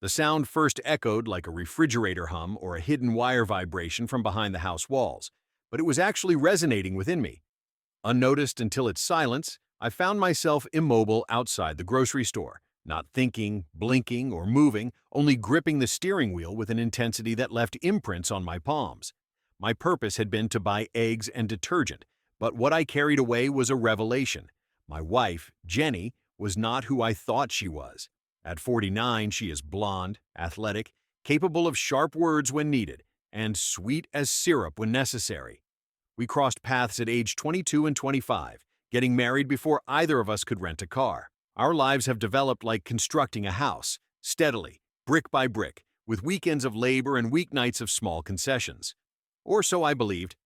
The sound first echoed like a refrigerator hum or a hidden wire vibration from behind the house walls, but it was actually resonating within me. Unnoticed until its silence, I found myself immobile outside the grocery store, not thinking, blinking, or moving, only gripping the steering wheel with an intensity that left imprints on my palms. My purpose had been to buy eggs and detergent, but what I carried away was a revelation. My wife, Jenny, was not who I thought she was. At 49, she is blonde, athletic, capable of sharp words when needed, and sweet as syrup when necessary. We crossed paths at age 22 and 25, getting married before either of us could rent a car. Our lives have developed like constructing a house, steadily, brick by brick, with weekends of labor and weeknights of small concessions. Or so I believed.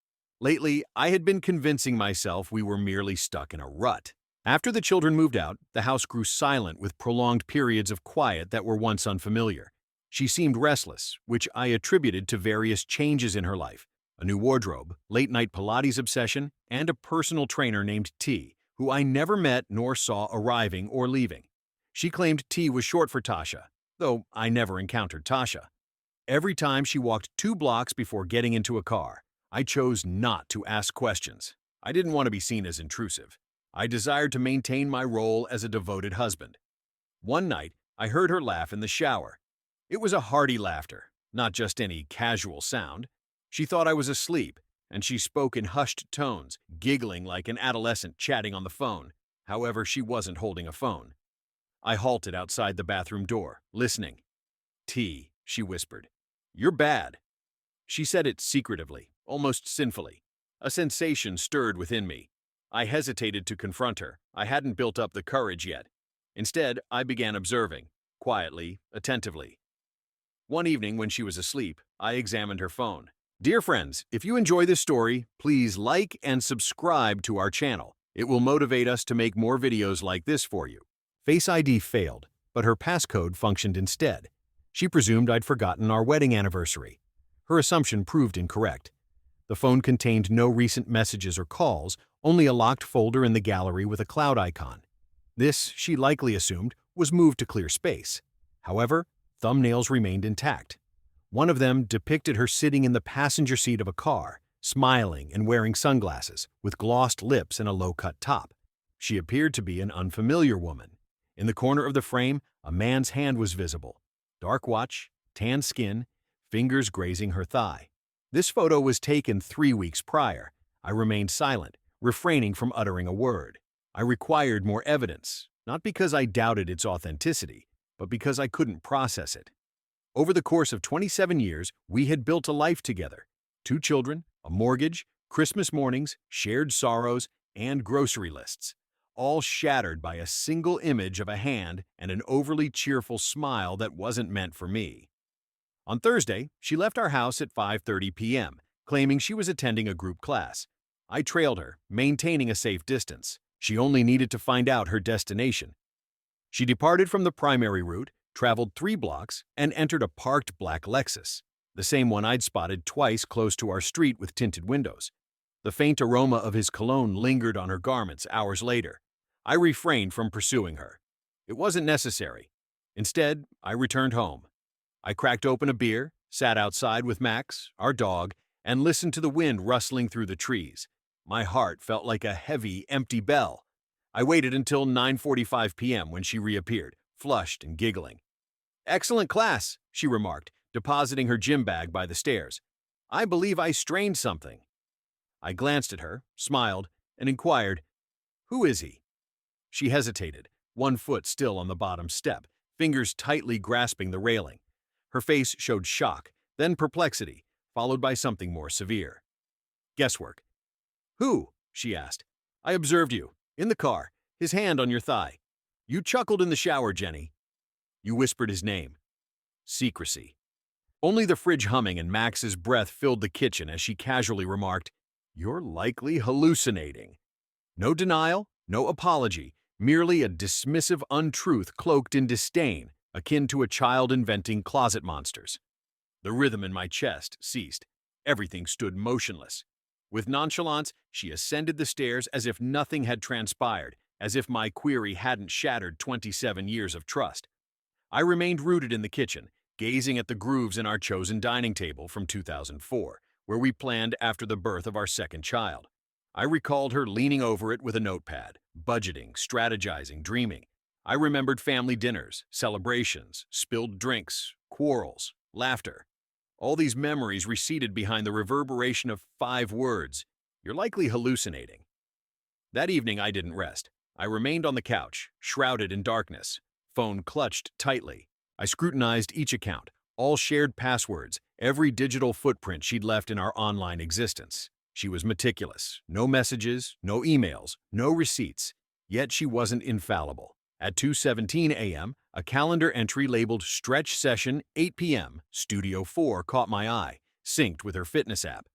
Lately, I had been convincing myself we were merely stuck in a rut. After the children moved out, the house grew silent with prolonged periods of quiet that were once unfamiliar. She seemed restless, which I attributed to various changes in her life: a new wardrobe, late-night Pilates obsession, and a personal trainer named T, who I never met nor saw arriving or leaving. She claimed T was short for Tasha, though I never encountered Tasha. Every time she walked 2 blocks before getting into a car, I chose not to ask questions. I didn't want to be seen as intrusive. I desired to maintain my role as a devoted husband. One night, I heard her laugh in the shower. It was a hearty laughter, not just any casual sound. She thought I was asleep, and she spoke in hushed tones, giggling like an adolescent chatting on the phone. However, she wasn't holding a phone. I halted outside the bathroom door, listening. "T," she whispered. "You're bad." She said it secretively, almost sinfully. A sensation stirred within me. I hesitated to confront her. I hadn't built up the courage yet. Instead, I began observing, quietly, attentively. One evening when she was asleep, I examined her phone. Dear friends, if you enjoy this story, please like and subscribe to our channel. It will motivate us to make more videos like this for you. Face ID failed, but her passcode functioned instead. She presumed I'd forgotten our wedding anniversary. Her assumption proved incorrect. The phone contained no recent messages or calls, only a locked folder in the gallery with a cloud icon. This, she likely assumed, was moved to clear space. However, thumbnails remained intact. One of them depicted her sitting in the passenger seat of a car, smiling and wearing sunglasses, with glossed lips and a low-cut top. She appeared to be an unfamiliar woman. In the corner of the frame, a man's hand was visible. Dark watch, tan skin, fingers grazing her thigh. This photo was taken 3 weeks prior. I remained silent, refraining from uttering a word. I required more evidence, not because I doubted its authenticity, but because I couldn't process it. Over the course of 27 years, we had built a life together. 2 children, a mortgage, Christmas mornings, shared sorrows, and grocery lists, all shattered by a single image of a hand and an overly cheerful smile that wasn't meant for me. On Thursday, she left our house at 5:30 p.m., claiming she was attending a group class. I trailed her, maintaining a safe distance. She only needed to find out her destination. She departed from the primary route, traveled 3 blocks, and entered a parked black Lexus, the same one I'd spotted twice close to our street with tinted windows. The faint aroma of his cologne lingered on her garments hours later. I refrained from pursuing her. It wasn't necessary. Instead, I returned home. I cracked open a beer, sat outside with Max, our dog, and listened to the wind rustling through the trees. My heart felt like a heavy, empty bell. I waited until 9:45 p.m. when she reappeared, flushed and giggling. "Excellent class," she remarked, depositing her gym bag by the stairs. "I believe I strained something." I glanced at her, smiled, and inquired, "Who is he?" She hesitated, one foot still on the bottom step, fingers tightly grasping the railing. Her face showed shock, then perplexity, followed by something more severe. Guesswork. "Who?" she asked. "I observed you, in the car, his hand on your thigh. You chuckled in the shower, Jenny." "You whispered his name." Secrecy. Only the fridge humming and Max's breath filled the kitchen as she casually remarked, "You're likely hallucinating." No denial, no apology, merely a dismissive untruth cloaked in disdain, akin to a child inventing closet monsters. The rhythm in my chest ceased. Everything stood motionless. With nonchalance, she ascended the stairs as if nothing had transpired, as if my query hadn't shattered 27 years of trust. I remained rooted in the kitchen, gazing at the grooves in our chosen dining table from 2004, where we planned after the birth of our second child. I recalled her leaning over it with a notepad, budgeting, strategizing, dreaming. I remembered family dinners, celebrations, spilled drinks, quarrels, laughter. All these memories receded behind the reverberation of 5 words. You're likely hallucinating. That evening, I didn't rest. I remained on the couch, shrouded in darkness, phone clutched tightly. I scrutinized each account, all shared passwords, every digital footprint she'd left in our online existence. She was meticulous. No messages, no emails, no receipts. Yet she wasn't infallible. At 2:17 a.m., a calendar entry labeled Stretch Session 8 p.m. Studio 4 caught my eye, synced with her fitness app.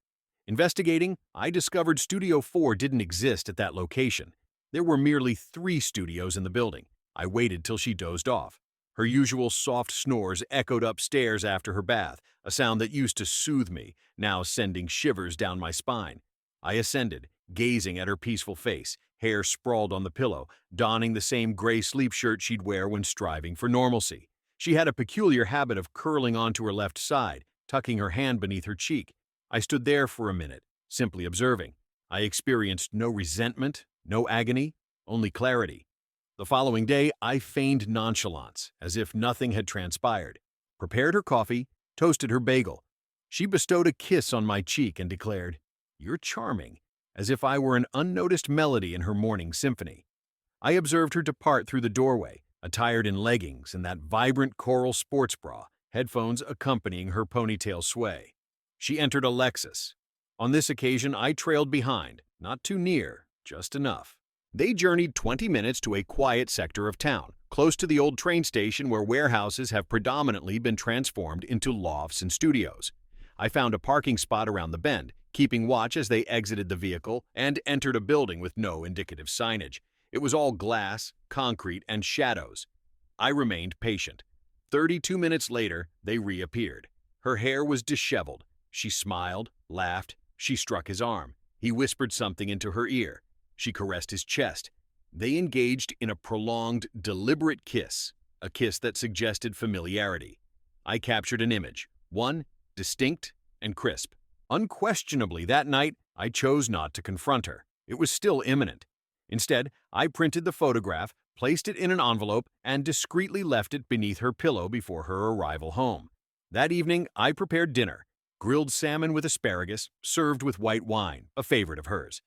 Investigating, I discovered Studio 4 didn't exist at that location. There were merely 3 studios in the building. I waited till she dozed off. Her usual soft snores echoed upstairs after her bath, a sound that used to soothe me, now sending shivers down my spine. I ascended, gazing at her peaceful face, hair sprawled on the pillow, donning the same gray sleep shirt she'd wear when striving for normalcy. She had a peculiar habit of curling onto her left side, tucking her hand beneath her cheek. I stood there for a minute, simply observing. I experienced no resentment, no agony, only clarity. The following day, I feigned nonchalance, as if nothing had transpired, prepared her coffee, toasted her bagel. She bestowed a kiss on my cheek and declared, "You're charming," as if I were an unnoticed melody in her morning symphony. I observed her depart through the doorway, attired in leggings and that vibrant coral sports bra, headphones accompanying her ponytail sway. She entered a Lexus. On this occasion, I trailed behind, not too near, just enough. They journeyed 20 minutes to a quiet sector of town, close to the old train station where warehouses have predominantly been transformed into lofts and studios. I found a parking spot around the bend, keeping watch as they exited the vehicle and entered a building with no indicative signage. It was all glass, concrete, and shadows. I remained patient. 32 minutes later, they reappeared. Her hair was disheveled. She smiled, laughed. She struck his arm. He whispered something into her ear. She caressed his chest. They engaged in a prolonged, deliberate kiss, a kiss that suggested familiarity. I captured an image, one distinct and crisp. Unquestionably, that night, I chose not to confront her. It was still imminent. Instead, I printed the photograph, placed it in an envelope, and discreetly left it beneath her pillow before her arrival home. That evening, I prepared dinner, grilled salmon with asparagus, served with white wine, a favorite of hers.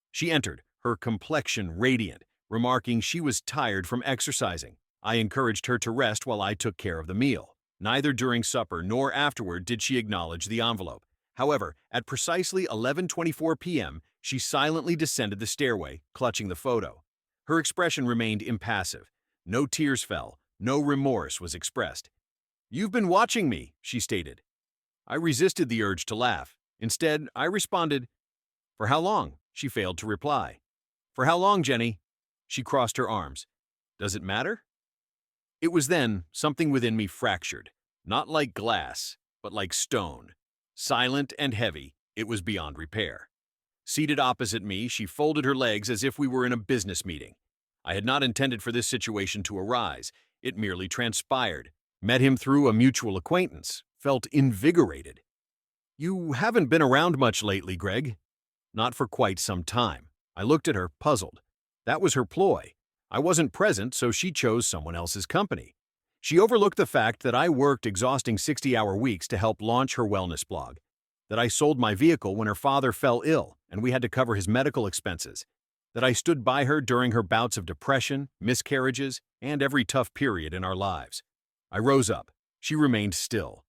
She entered, her complexion radiant, remarking she was tired from exercising. I encouraged her to rest while I took care of the meal. Neither during supper nor afterward did she acknowledge the envelope. However, at precisely 11:24 p.m., she silently descended the stairway, clutching the photo. Her expression remained impassive. No tears fell, no remorse was expressed. "You've been watching me," she stated. I resisted the urge to laugh. Instead, I responded, "For how long?" She failed to reply. "For how long, Jenny?" She crossed her arms. "Does it matter?" It was then something within me fractured, not like glass, but like stone. Silent and heavy, it was beyond repair. Seated opposite me, she folded her legs as if we were in a business meeting. I had not intended for this situation to arise. It merely transpired. Met him through a mutual acquaintance. Felt invigorated. "You haven't been around much lately, Greg." "Not for quite some time." I looked at her, puzzled. That was her ploy. I wasn't present, so she chose someone else's company. She overlooked the fact that I worked exhausting 60-hour weeks to help launch her wellness blog, that I sold my vehicle when her father fell ill and we had to cover his medical expenses, that I stood by her during her bouts of depression, miscarriages, and every tough period in our lives. I rose up. She remained still.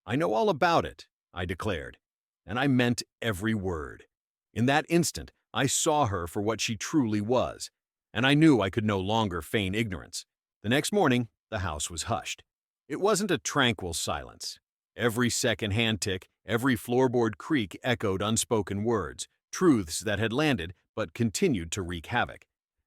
"I know all about it," I declared, and I meant every word. In that instant, I saw her for what she truly was, and I knew I could no longer feign ignorance. The next morning, the house was hushed. It wasn't a tranquil silence. Every second hand tick, every floorboard creak echoed unspoken words, truths that had landed but continued to wreak havoc.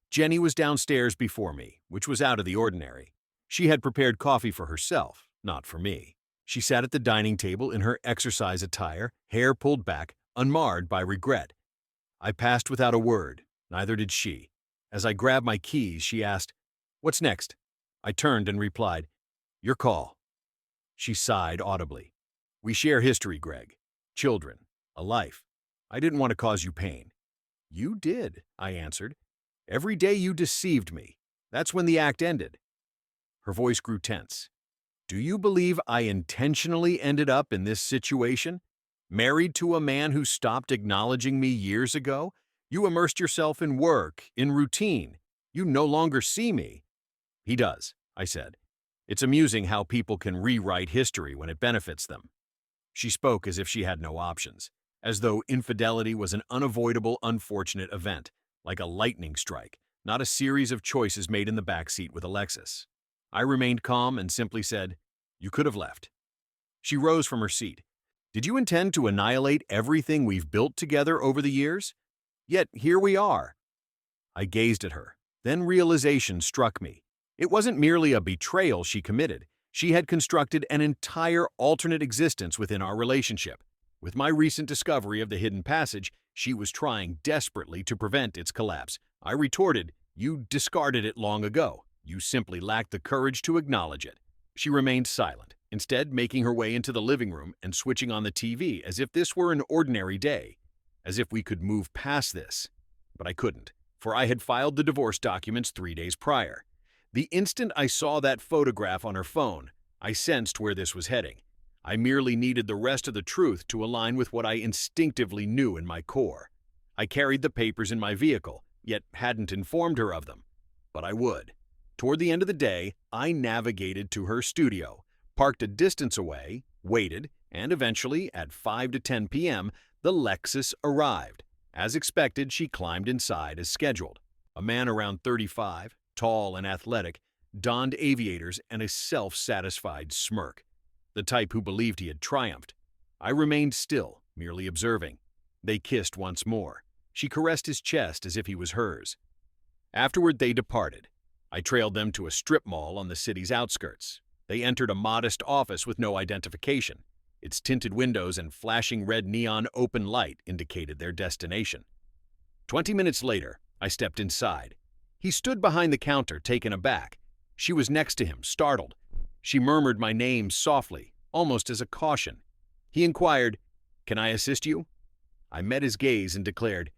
Jenny was downstairs before me, which was out of the ordinary. She had prepared coffee for herself, not for me. She sat at the dining table in her exercise attire, hair pulled back, unmarred by regret. I passed without a word, neither did she. As I grabbed my keys, she asked, "What's next?" I turned and replied, Your call. She sighed audibly. We share history, Greg. Children. A life. I didn't want to cause you pain. You did, I answered. Every day you deceived me. That's when the act ended. Her voice grew tense. Do you believe I intentionally ended up in this situation? Married to a man who stopped acknowledging me years ago? You immersed yourself in work, in routine. You no longer see me. He does, I said. It's amusing how people can rewrite history when it benefits them. She spoke as if she had no options, as though infidelity was an unavoidable, unfortunate event, like a lightning strike, not a series of choices made in the backseat with Alexis. I remained calm and simply said, You could have left. She rose from her seat. Did you intend to annihilate everything we've built together over the years? Yet here we are. I gazed at her. Then realization struck me. It wasn't merely a betrayal she committed. She had constructed an entire alternate existence within our relationship. With my recent discovery of the hidden passage, she was trying desperately to prevent its collapse. I retorted, You discarded it long ago. You simply lacked the courage to acknowledge it. She remained silent, instead making her way into the living room and switching on the TV as if this were an ordinary day, as if we could move past this. But I couldn't, for I had filed the divorce documents 3 days prior. The instant I saw that photograph on her phone, I sensed where this was heading. I merely needed the rest of the truth to align with what I instinctively knew in my core. I carried the papers in my vehicle, yet hadn't informed her of them. But I would. Toward the end of the day, I navigated to her studio, parked a distance away, waited, and eventually, at 5 to 10 p.m., the Lexus arrived. As expected, she climbed inside as scheduled. A man around 35, tall and athletic, donned aviators and a self-satisfied smirk. The type who believed he had triumphed. I remained still, merely observing. They kissed once more. She caressed his chest as if he was hers. Afterward, they departed. I trailed them to a strip mall on the city's outskirts. They entered a modest office with no identification. Its tinted windows and flashing red neon open light indicated their destination. 20 minutes later, I stepped inside. He stood behind the counter, taken aback. She was next to him, startled. She murmured my name softly, almost as a caution. He inquired, Can I assist you? I met his gaze and declared,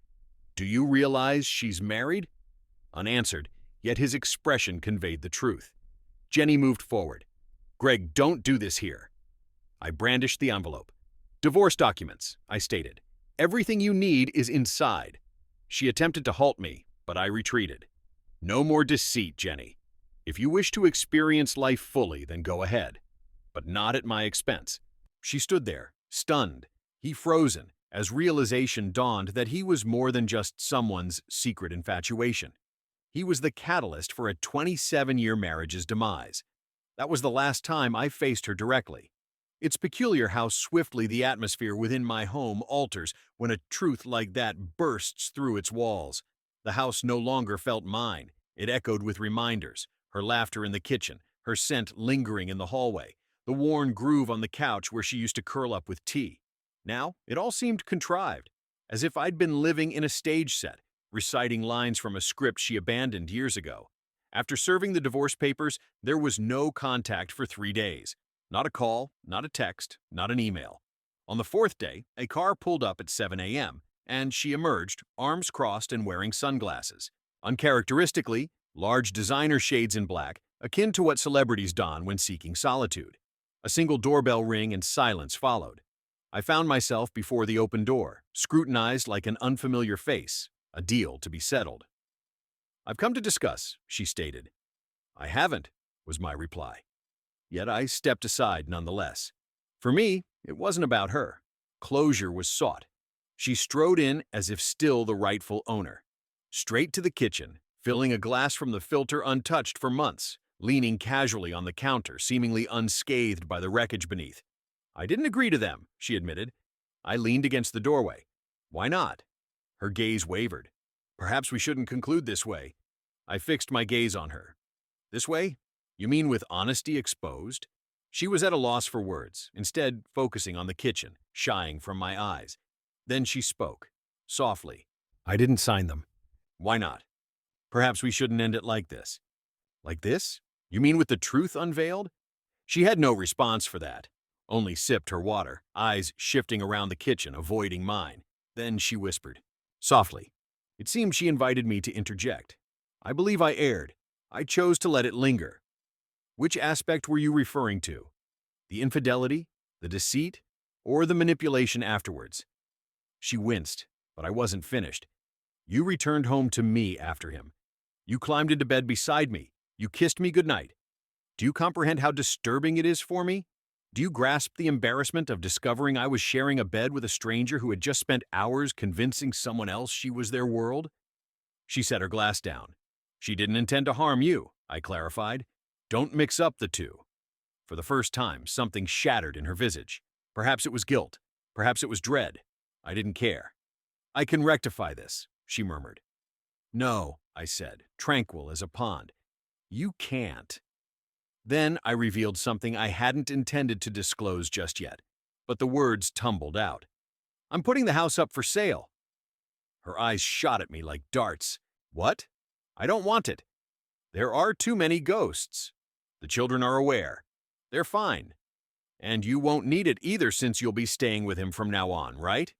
Do you realize she's married? Unanswered, yet his expression conveyed the truth. Jenny moved forward. Greg, don't do this here. I brandished the envelope. Divorce documents, I stated. Everything you need is inside. She attempted to halt me, but I retreated. No more deceit, Jenny. If you wish to experience life fully, then go ahead. But not at my expense. She stood there, stunned, he frozen, as realization dawned that he was more than just someone's secret infatuation. He was the catalyst for a 27-year marriage's demise. That was the last time I faced her directly. It's peculiar how swiftly the atmosphere within my home alters when a truth like that bursts through its walls. The house no longer felt mine. It echoed with reminders, her laughter in the kitchen, her scent lingering in the hallway, the worn groove on the couch where she used to curl up with tea. Now, it all seemed contrived, as if I'd been living in a stage set, reciting lines from a script she abandoned years ago. After serving the divorce papers, there was no contact for 3 days. Not a call, not a text, not an email. On the 4th day, a car pulled up at 7 a.m., and she emerged, arms crossed and wearing sunglasses. Uncharacteristically, large designer shades in black, akin to what celebrities don when seeking solitude. A single doorbell ring and silence followed. I found myself before the open door, scrutinized like an unfamiliar face, a deal to be settled. I've come to discuss, she stated. I haven't, was my reply. Yet I stepped aside nonetheless. For me, it wasn't about her. Closure was sought. She strode in as if still the rightful owner. Straight to the kitchen, filling a glass from the filter untouched for months, leaning casually on the counter, seemingly unscathed by the wreckage beneath. I didn't agree to them, she admitted. I leaned against the doorway. Why not? Her gaze wavered. Perhaps we shouldn't conclude this way. I fixed my gaze on her. This way? You mean with honesty exposed? She was at a loss for words, instead focusing on the kitchen, shying from my eyes. Then she spoke, softly. I didn't sign them. Why not? Perhaps we shouldn't end it like this. Like this? You mean with the truth unveiled? She had no response for that, only sipped her water, eyes shifting around the kitchen, avoiding mine. Then she whispered, softly. It seemed she invited me to interject. I believe I erred. I chose to let it linger. Which aspect were you referring to? The infidelity, the deceit, or the manipulation afterwards? She winced, but I wasn't finished. You returned home to me after him. You climbed into bed beside me. You kissed me goodnight. Do you comprehend how disturbing it is for me? Do you grasp the embarrassment of discovering I was sharing a bed with a stranger who had just spent hours convincing someone else she was their world? She set her glass down. She didn't intend to harm you, I clarified. Don't mix up the two. For the first time, something shattered in her visage. Perhaps it was guilt. Perhaps it was dread. I didn't care. I can rectify this, she murmured. No, I said, tranquil as a pond. You can't. Then I revealed something I hadn't intended to disclose just yet, but the words tumbled out. I'm putting the house up for sale. Her eyes shot at me like darts. What? I don't want it. There are too many ghosts. The children are aware. They're fine. And you won't need it either since you'll be staying with him from now on, right?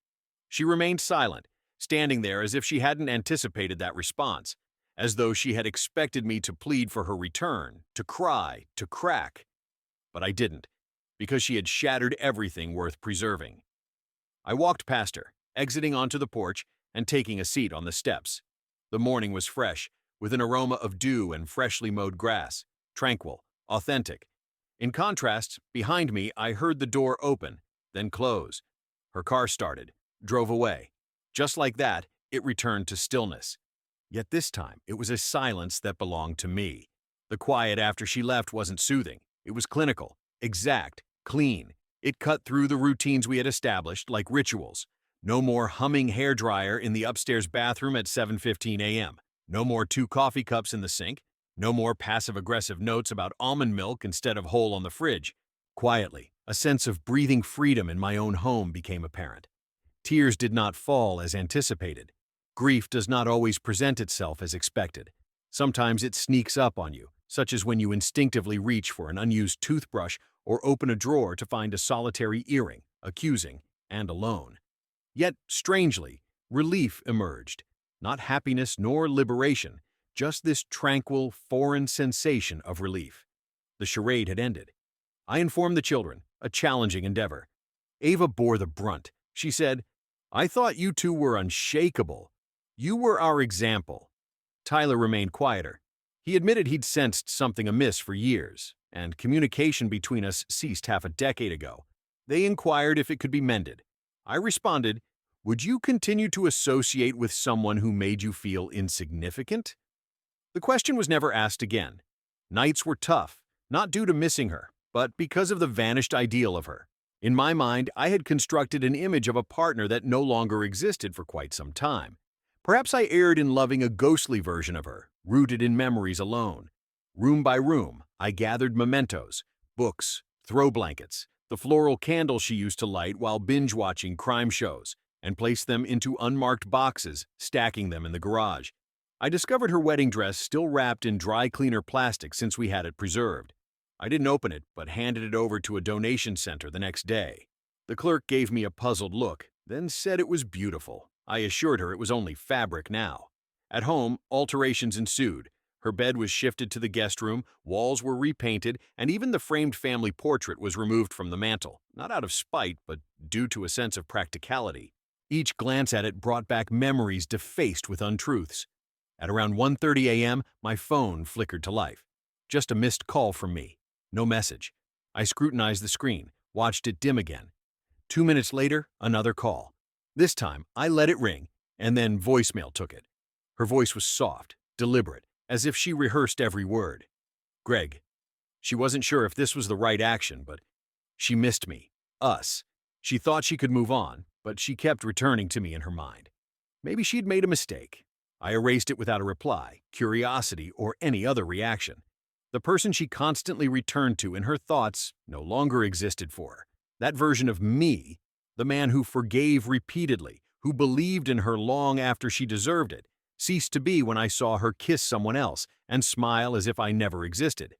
She remained silent, standing there as if she hadn't anticipated that response, as though she had expected me to plead for her return, to cry, to crack. But I didn't, because she had shattered everything worth preserving. I walked past her, exiting onto the porch and taking a seat on the steps. The morning was fresh, with an aroma of dew and freshly mowed grass, tranquil, authentic. In contrast, behind me, I heard the door open, then close. Her car started, drove away. Just like that, it returned to stillness. Yet this time, it was a silence that belonged to me. The quiet after she left wasn't soothing. It was clinical, exact, clean. It cut through the routines we had established, like rituals. No more humming hairdryer in the upstairs bathroom at 7:15 a.m. No more 2 coffee cups in the sink. No more passive-aggressive notes about almond milk instead of whole on the fridge. Quietly, a sense of breathing freedom in my own home became apparent. Tears did not fall as anticipated. Grief does not always present itself as expected. Sometimes it sneaks up on you, such as when you instinctively reach for an unused toothbrush or open a drawer to find a solitary earring, accusing, and alone. Yet, strangely, relief emerged. Not happiness nor liberation, just this tranquil, foreign sensation of relief. The charade had ended. I informed the children, a challenging endeavor. Ava bore the brunt. She said, I thought you two were unshakable. You were our example. Tyler remained quieter. He admitted he'd sensed something amiss for years, and communication between us ceased half a decade ago. They inquired if it could be mended. I responded, would you continue to associate with someone who made you feel insignificant? The question was never asked again. Nights were tough, not due to missing her, but because of the vanished ideal of her. In my mind, I had constructed an image of a partner that no longer existed for quite some time. Perhaps I erred in loving a ghostly version of her, rooted in memories alone. Room by room, I gathered mementos, books, throw blankets, the floral candles she used to light while binge-watching crime shows, and placed them into unmarked boxes, stacking them in the garage. I discovered her wedding dress still wrapped in dry cleaner plastic since we had it preserved. I didn't open it, but handed it over to a donation center the next day. The clerk gave me a puzzled look, then said it was beautiful. I assured her it was only fabric now. At home, alterations ensued. Her bed was shifted to the guest room, walls were repainted, and even the framed family portrait was removed from the mantel, not out of spite, but due to a sense of practicality. Each glance at it brought back memories defaced with untruths. At around 1:30 a.m., my phone flickered to life. Just a missed call from me. No message. I scrutinized the screen, watched it dim again. 2 minutes later, another call. This time, I let it ring, and then voicemail took it. Her voice was soft, deliberate, as if she rehearsed every word. Greg. She wasn't sure if this was the right action, but she missed me. Us. She thought she could move on, but she kept returning to me in her mind. Maybe she'd made a mistake. I erased it without a reply, curiosity, or any other reaction. The person she constantly returned to in her thoughts no longer existed for her. That version of me, the man who forgave repeatedly, who believed in her long after she deserved it, ceased to be when I saw her kiss someone else and smile as if I never existed.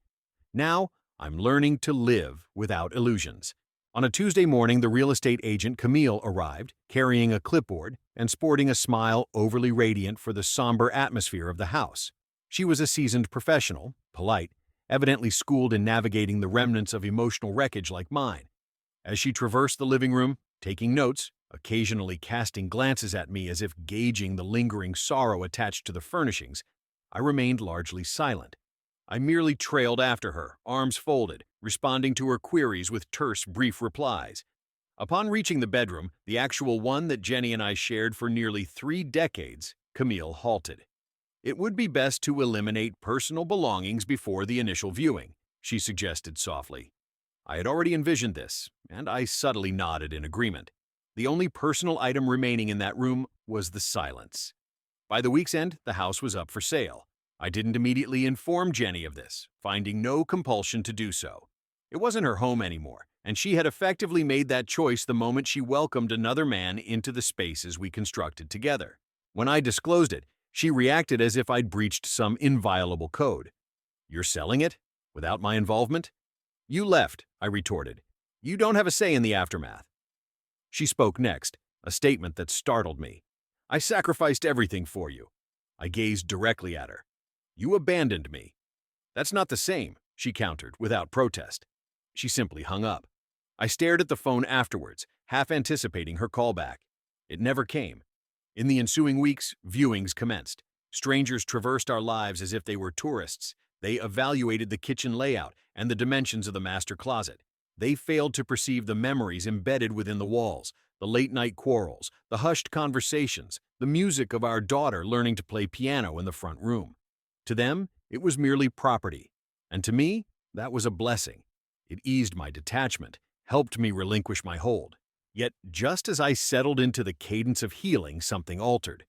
Now, I'm learning to live without illusions. On a Tuesday morning, the real estate agent Camille arrived, carrying a clipboard and sporting a smile overly radiant for the somber atmosphere of the house. She was a seasoned professional, polite, evidently schooled in navigating the remnants of emotional wreckage like mine. As she traversed the living room, taking notes, occasionally casting glances at me as if gauging the lingering sorrow attached to the furnishings, I remained largely silent. I merely trailed after her, arms folded, responding to her queries with terse, brief replies. Upon reaching the bedroom, the actual one that Jenny and I shared for nearly 3 decades, Camille halted. "It would be best to eliminate personal belongings before the initial viewing," she suggested softly. I had already envisioned this, and I subtly nodded in agreement. The only personal item remaining in that room was the silence. By the week's end, the house was up for sale. I didn't immediately inform Jenny of this, finding no compulsion to do so. It wasn't her home anymore, and she had effectively made that choice the moment she welcomed another man into the spaces we constructed together. When I disclosed it, she reacted as if I'd breached some inviolable code. "You're selling it? Without my involvement?" "You left," I retorted. "You don't have a say in the aftermath." She spoke next, a statement that startled me. "I sacrificed everything for you." I gazed directly at her. "You abandoned me." "That's not the same," she countered, without protest. She simply hung up. I stared at the phone afterwards, half anticipating her callback. It never came. In the ensuing weeks, viewings commenced. Strangers traversed our lives as if they were tourists. They evaluated the kitchen layout and the dimensions of the master closet. They failed to perceive the memories embedded within the walls, the late-night quarrels, the hushed conversations, the music of our daughter learning to play piano in the front room. To them, it was merely property, and to me, that was a blessing. It eased my detachment, helped me relinquish my hold. Yet, just as I settled into the cadence of healing, something altered.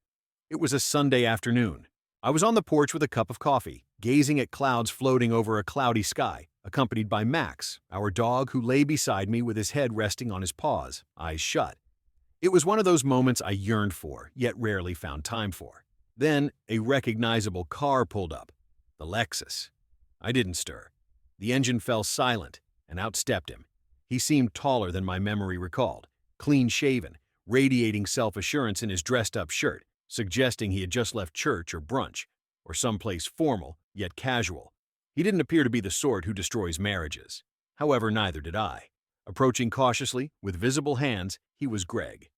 It was a Sunday afternoon. I was on the porch with a cup of coffee, gazing at clouds floating over a cloudy sky, accompanied by Max, our dog, who lay beside me with his head resting on his paws, eyes shut. It was one of those moments I yearned for, yet rarely found time for. Then, a recognizable car pulled up. The Lexus. I didn't stir. The engine fell silent, and out stepped him. He seemed taller than my memory recalled, clean-shaven, radiating self-assurance in his dressed-up shirt, suggesting he had just left church or brunch, or someplace formal, yet casual. He didn't appear to be the sort who destroys marriages. However, neither did I. Approaching cautiously, with visible hands, he was Greg.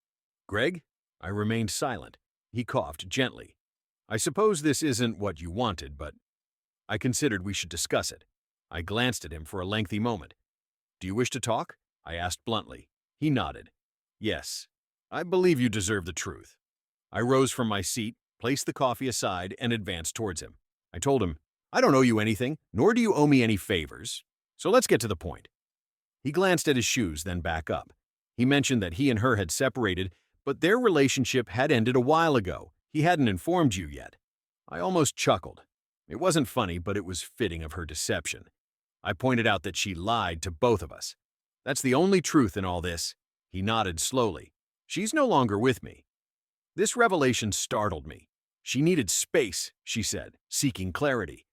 "Greg?" I remained silent. He coughed gently. "I suppose this isn't what you wanted, but—" I considered we should discuss it. I glanced at him for a lengthy moment. "Do you wish to talk?" I asked bluntly. He nodded. "Yes. I believe you deserve the truth." I rose from my seat, placed the coffee aside, and advanced towards him. I told him, "I don't owe you anything, nor do you owe me any favors. So let's get to the point." He glanced at his shoes, then back up. He mentioned that he and her had separated, but their relationship had ended a while ago. He hadn't informed you yet. I almost chuckled. It wasn't funny, but it was fitting of her deception. I pointed out that she lied to both of us. "That's the only truth in all this." He nodded slowly. "She's no longer with me." This revelation startled me. "She needed space," she said, seeking clarity.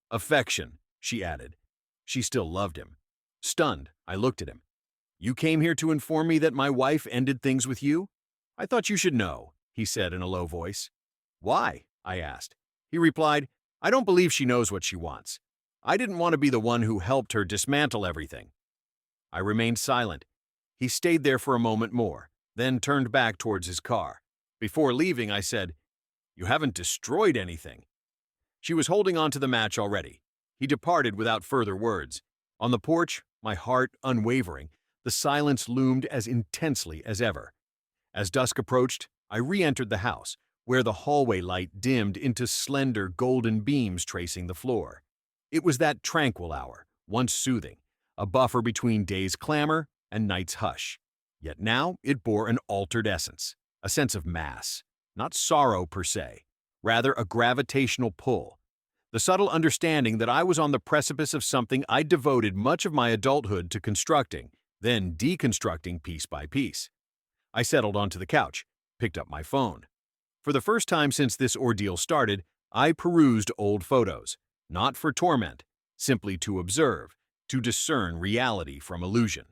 "Affection," she added. She still loved him. Stunned, I looked at him. "You came here to inform me that my wife ended things with you? I thought you should know," he said in a low voice. "Why?" I asked. He replied, "I don't believe she knows what she wants. I didn't want to be the one who helped her dismantle everything." I remained silent. He stayed there for a moment more, then turned back towards his car. Before leaving, I said, "You haven't destroyed anything." She was holding on to the match already. He departed without further words. On the porch, my heart unwavering, the silence loomed as intensely as ever. As dusk approached, I re-entered the house, where the hallway light dimmed into slender golden beams tracing the floor. It was that tranquil hour, once soothing, a buffer between day's clamor and night's hush. Yet now it bore an altered essence, a sense of mass, not sorrow per se, rather a gravitational pull. The subtle understanding that I was on the precipice of something I'd devoted much of my adulthood to constructing, then deconstructing piece by piece. I settled onto the couch, picked up my phone. For the first time since this ordeal started, I perused old photos, not for torment, simply to observe, to discern reality from illusion.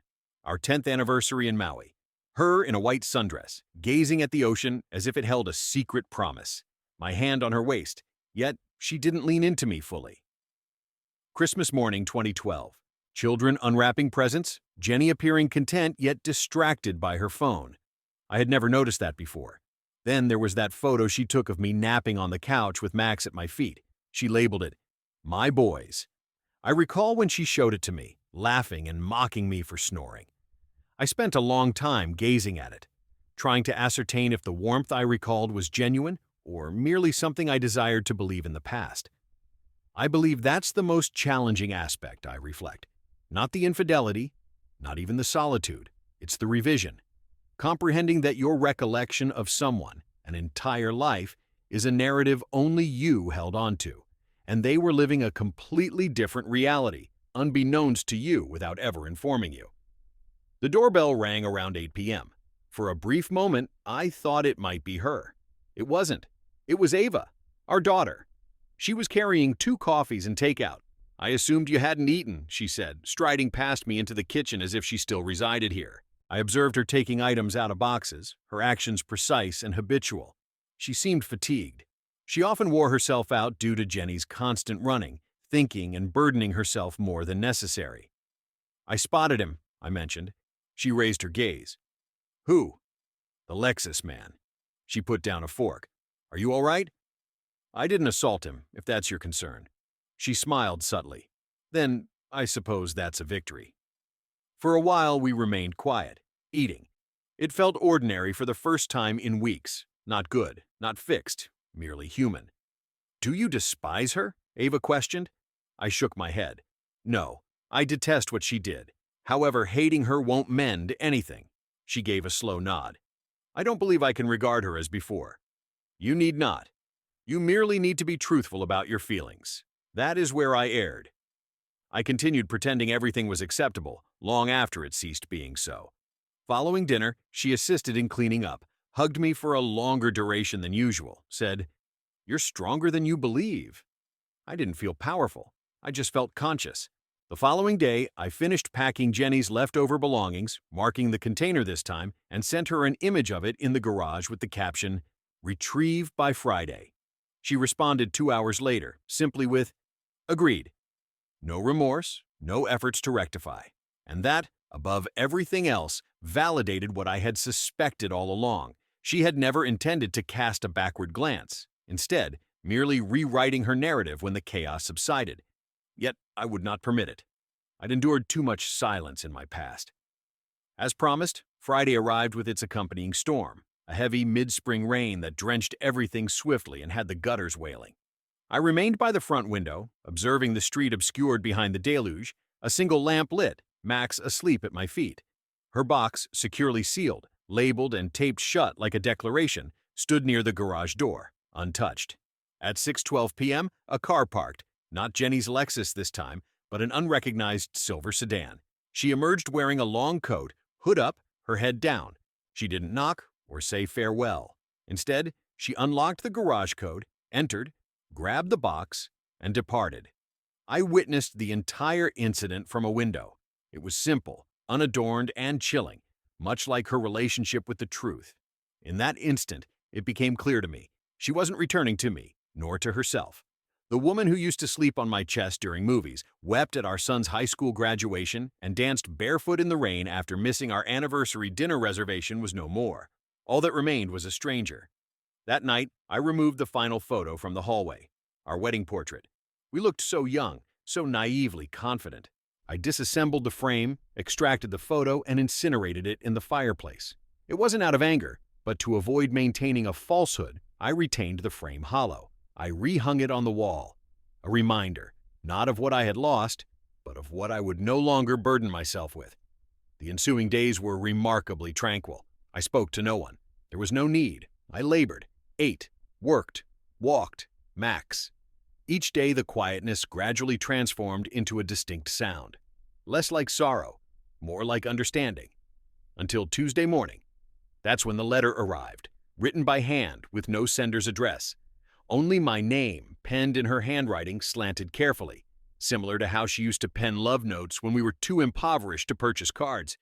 Our 10th anniversary in Maui. Her in a white sundress, gazing at the ocean as if it held a secret promise. My hand on her waist, yet she didn't lean into me fully. Christmas morning 2012. Children unwrapping presents, Jenny appearing content yet distracted by her phone. I had never noticed that before. Then there was that photo she took of me napping on the couch with Max at my feet. She labeled it, "My boys." I recall when she showed it to me, laughing and mocking me for snoring. I spent a long time gazing at it, trying to ascertain if the warmth I recalled was genuine or merely something I desired to believe in the past. I believe that's the most challenging aspect, I reflect. Not the infidelity, not even the solitude. It's the revision. Comprehending that your recollection of someone, an entire life, is a narrative only you held on to, and they were living a completely different reality, unbeknownst to you without ever informing you. The doorbell rang around 8 p.m. For a brief moment, I thought it might be her. It wasn't. It was Ava, our daughter. She was carrying 2 coffees and takeout. "I assumed you hadn't eaten," she said, striding past me into the kitchen as if she still resided here. I observed her taking items out of boxes, her actions precise and habitual. She seemed fatigued. She often wore herself out due to Jenny's constant running, thinking and burdening herself more than necessary. "I spotted him," I mentioned. She raised her gaze. "Who?" "The Lexus man." She put down a fork. "Are you all right?" "I didn't assault him, if that's your concern." She smiled subtly. "Then, I suppose that's a victory." For a while, we remained quiet, eating. It felt ordinary for the first time in weeks. Not good, not fixed, merely human. "Do you despise her?" Ava questioned. I shook my head. "No, I detest what she did. However, hating her won't mend anything." She gave a slow nod. "I don't believe I can regard her as before." "You need not. You merely need to be truthful about your feelings." That is where I erred. I continued pretending everything was acceptable, long after it ceased being so. Following dinner, she assisted in cleaning up, hugged me for a longer duration than usual, said, "You're stronger than you believe." I didn't feel powerful. I just felt conscious. The following day, I finished packing Jenny's leftover belongings, marking the container this time, and sent her an image of it in the garage with the caption, "Retrieve by Friday." She responded 2 hours later, simply with, "Agreed." No remorse, no efforts to rectify. And that, above everything else, validated what I had suspected all along. She had never intended to cast a backward glance, instead, merely rewriting her narrative when the chaos subsided. Yet I would not permit it. I'd endured too much silence in my past. As promised, Friday arrived with its accompanying storm, a heavy mid-spring rain that drenched everything swiftly and had the gutters wailing. I remained by the front window, observing the street obscured behind the deluge, a single lamp lit, Max asleep at my feet. Her box, securely sealed, labeled and taped shut like a declaration, stood near the garage door, untouched. At 6:12 p.m., a car parked, not Jenny's Lexus this time, but an unrecognized silver sedan. She emerged wearing a long coat, hood up, her head down. She didn't knock or say farewell. Instead, she unlocked the garage code, entered, grabbed the box, and departed. I witnessed the entire incident from a window. It was simple, unadorned, and chilling, much like her relationship with the truth. In that instant, it became clear to me. She wasn't returning to me, nor to herself. The woman who used to sleep on my chest during movies, wept at our son's high school graduation, and danced barefoot in the rain after missing our anniversary dinner reservation was no more. All that remained was a stranger. That night, I removed the final photo from the hallway, our wedding portrait. We looked so young, so naively confident. I disassembled the frame, extracted the photo, and incinerated it in the fireplace. It wasn't out of anger, but to avoid maintaining a falsehood, I retained the frame hollow. I rehung it on the wall, a reminder, not of what I had lost, but of what I would no longer burden myself with. The ensuing days were remarkably tranquil. I spoke to no one. There was no need. I labored, ate, worked, walked, Max. Each day the quietness gradually transformed into a distinct sound. Less like sorrow, more like understanding. Until Tuesday morning. That's when the letter arrived, written by hand with no sender's address. Only my name, penned in her handwriting, slanted carefully. similar to how she used to pen love notes when we were too impoverished to purchase cards.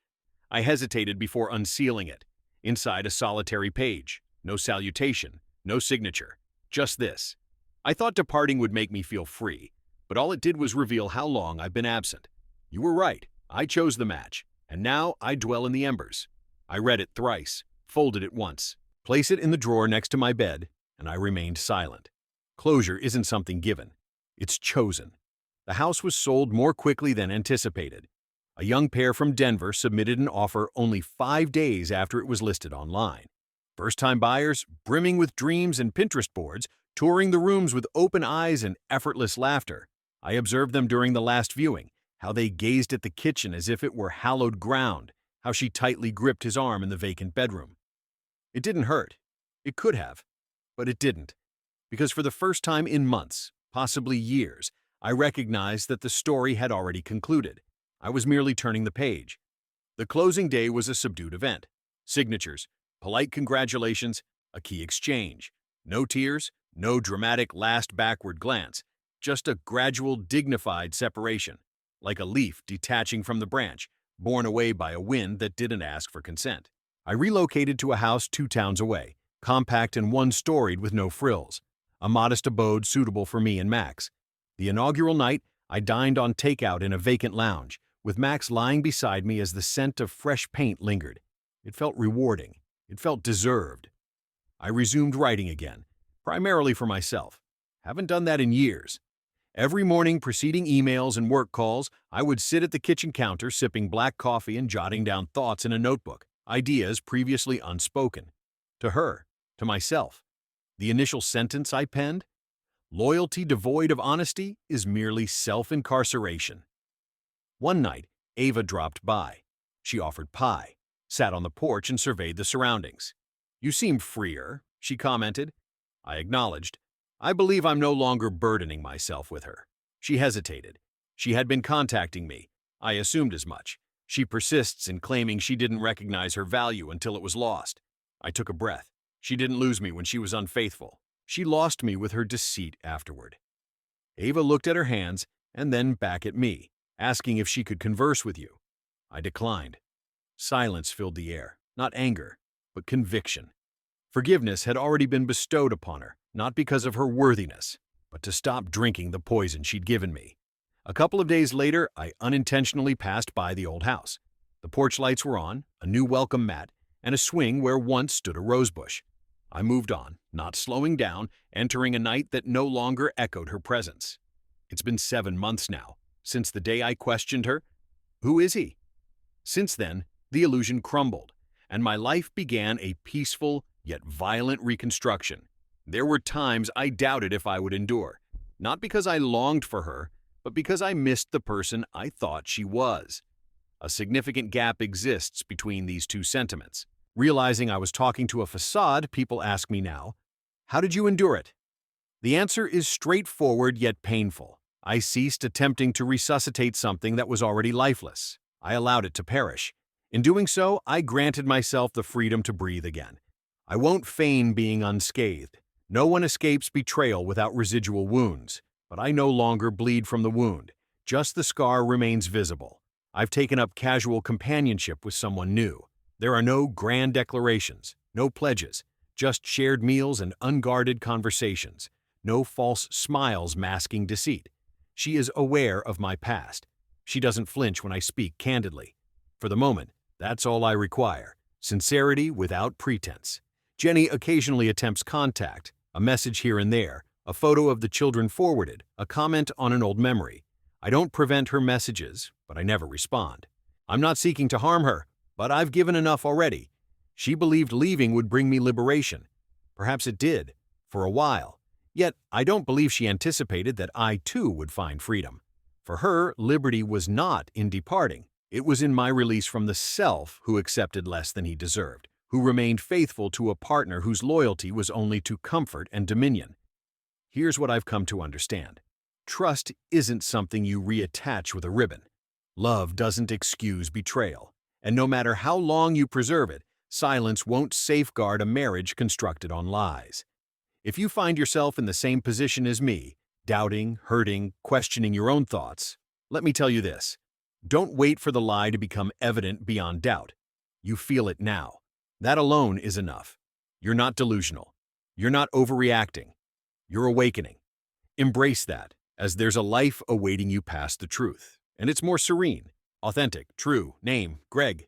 I hesitated before unsealing it. Inside, a solitary page. No salutation, no signature. Just this. I thought departing would make me feel free, but all it did was reveal how long I've been absent. You were right. I chose the match, and now I dwell in the embers. I read it thrice, folded it once, placed it in the drawer next to my bed, and I remained silent. Closure isn't something given. It's chosen. The house was sold more quickly than anticipated. A young pair from Denver submitted an offer only 5 days after it was listed online. First-time buyers, brimming with dreams and Pinterest boards, touring the rooms with open eyes and effortless laughter. I observed them during the last viewing, how they gazed at the kitchen as if it were hallowed ground, how she tightly gripped his arm in the vacant bedroom. It didn't hurt. It could have, but it didn't. Because for the first time in months, possibly years, I recognized that the story had already concluded. I was merely turning the page. The closing day was a subdued event. Signatures, polite congratulations, a key exchange. No tears, no dramatic last backward glance, just a gradual, dignified separation, like a leaf detaching from the branch, borne away by a wind that didn't ask for consent. I relocated to a house 2 towns away, compact and one-storied with no frills, a modest abode suitable for me and Max. The inaugural night, I dined on takeout in a vacant lounge, with Max lying beside me as the scent of fresh paint lingered. It felt rewarding. It felt deserved. I resumed writing again, primarily for myself. Haven't done that in years. Every morning preceding emails and work calls, I would sit at the kitchen counter sipping black coffee and jotting down thoughts in a notebook, ideas previously unspoken. To her, to myself. The initial sentence I penned, "Loyalty devoid of honesty is merely self-incarceration." One night, Ava dropped by. She offered pie, sat on the porch and surveyed the surroundings. "You seem freer," she commented. I acknowledged, "I believe I'm no longer burdening myself with her." She hesitated. She had been contacting me. I assumed as much. She persists in claiming she didn't recognize her value until it was lost. I took a breath. She didn't lose me when she was unfaithful. She lost me with her deceit afterward. Ava looked at her hands and then back at me, asking if she could converse with you. I declined. Silence filled the air, not anger, but conviction. Forgiveness had already been bestowed upon her, not because of her worthiness, but to stop drinking the poison she'd given me. A couple of days later, I unintentionally passed by the old house. The porch lights were on, a new welcome mat, and a swing where once stood a rosebush. I moved on, not slowing down, entering a night that no longer echoed her presence. It's been 7 months now, since the day I questioned her. Who is he? Since then, the illusion crumbled, and my life began a peaceful yet violent reconstruction. There were times I doubted if I would endure, not because I longed for her, but because I missed the person I thought she was. A significant gap exists between these two sentiments. Realizing I was talking to a facade, people ask me now, "How did you endure it?" The answer is straightforward yet painful. I ceased attempting to resuscitate something that was already lifeless. I allowed it to perish. In doing so, I granted myself the freedom to breathe again. I won't feign being unscathed. No one escapes betrayal without residual wounds, but I no longer bleed from the wound. Just the scar remains visible. I've taken up casual companionship with someone new. There are no grand declarations, no pledges, just shared meals and unguarded conversations. No false smiles masking deceit. She is aware of my past. She doesn't flinch when I speak candidly. For the moment, that's all I require. Sincerity without pretense. Jenny occasionally attempts contact, a message here and there, a photo of the children forwarded, a comment on an old memory. I don't prevent her messages, but I never respond. I'm not seeking to harm her, but I've given enough already. She believed leaving would bring me liberation. Perhaps it did, for a while. Yet I don't believe she anticipated that I too would find freedom. For her, liberty was not in departing. It was in my release from the self who accepted less than he deserved, who remained faithful to a partner whose loyalty was only to comfort and dominion. Here's what I've come to understand. Trust isn't something you reattach with a ribbon. Love doesn't excuse betrayal. And no matter how long you preserve it, silence won't safeguard a marriage constructed on lies. If you find yourself in the same position as me, doubting, hurting, questioning your own thoughts, let me tell you this. Don't wait for the lie to become evident beyond doubt. You feel it now. That alone is enough. You're not delusional. You're not overreacting. You're awakening. Embrace that, as there's a life awaiting you past the truth. And it's more serene, authentic, true. Name, Greg.